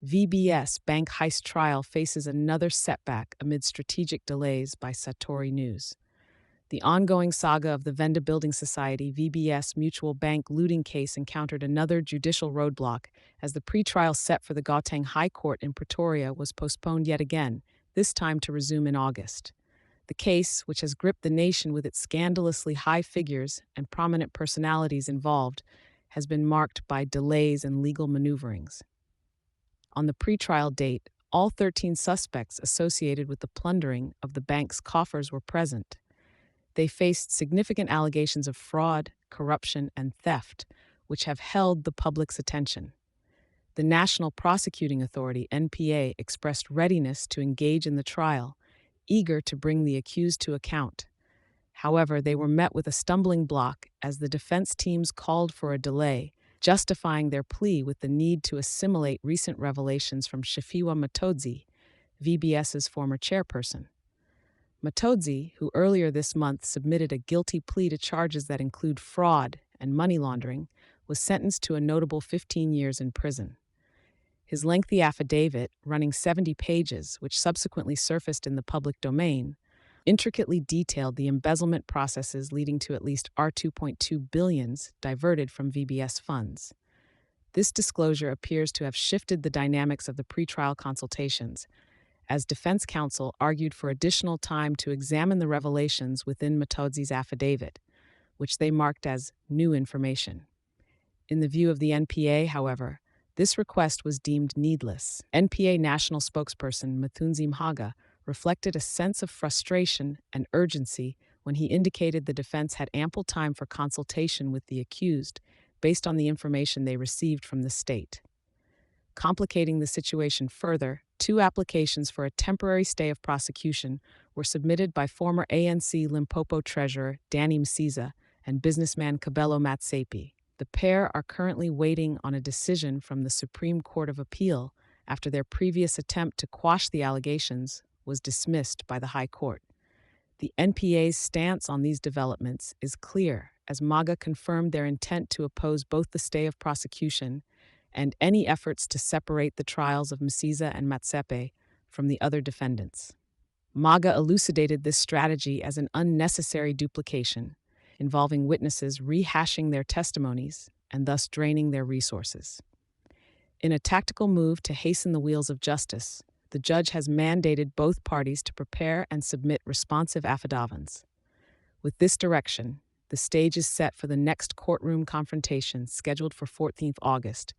VBS bank heist trial faces another setback amid strategic delays by Satori News. The ongoing saga of the Venda Building Society VBS mutual bank looting case encountered another judicial roadblock as the pretrial set for the Gauteng High Court in Pretoria was postponed yet again, this time to resume in August. The case, which has gripped the nation with its scandalously high figures and prominent personalities involved, has been marked by delays and legal maneuverings. On the pretrial date, all 13 suspects associated with the plundering of the bank's coffers were present. They faced significant allegations of fraud, corruption, and theft, which have held the public's attention. The National Prosecuting Authority, NPA, expressed readiness to engage in the trial, eager to bring the accused to account. However, they were met with a stumbling block as the defense teams called for a delay, justifying their plea with the need to assimilate recent revelations from Tshifhiwa Matodzi, VBS's former chairperson. Matodzi, who earlier this month submitted a guilty plea to charges that include fraud and money laundering, was sentenced to a notable 15 years in prison. His lengthy affidavit, running 70 pages, which subsequently surfaced in the public domain, intricately detailed the embezzlement processes leading to at least R2.2 billions diverted from VBS funds. This disclosure appears to have shifted the dynamics of the pretrial consultations, as defense counsel argued for additional time to examine the revelations within Matodzi's affidavit, which they marked as new information. In the view of the NPA, however, this request was deemed needless. NPA national spokesperson Mthunzi Mhaga reflected a sense of frustration and urgency when he indicated the defense had ample time for consultation with the accused based on the information they received from the state. Complicating the situation further, 2 applications for a temporary stay of prosecution were submitted by former ANC Limpopo treasurer Danny Msiza and businessman Kabelo Matsepe. The pair are currently waiting on a decision from the Supreme Court of Appeal after their previous attempt to quash the allegations was dismissed by the High Court. The NPA's stance on these developments is clear, as MAGA confirmed their intent to oppose both the stay of prosecution and any efforts to separate the trials of Msiza and Matsepe from the other defendants. MAGA elucidated this strategy as an unnecessary duplication, involving witnesses rehashing their testimonies and thus draining their resources. In a tactical move to hasten the wheels of justice, the judge has mandated both parties to prepare and submit responsive affidavits. With this direction, the stage is set for the next courtroom confrontation scheduled for 14th August,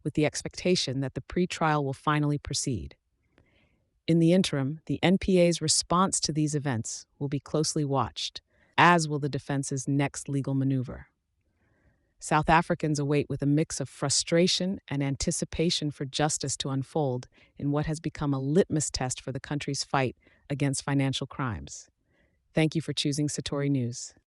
with the expectation that the pretrial will finally proceed. In the interim, the NPA's response to these events will be closely watched, as will the defense's next legal maneuver. South Africans await with a mix of frustration and anticipation for justice to unfold in what has become a litmus test for the country's fight against financial crimes. Thank you for choosing Satori News.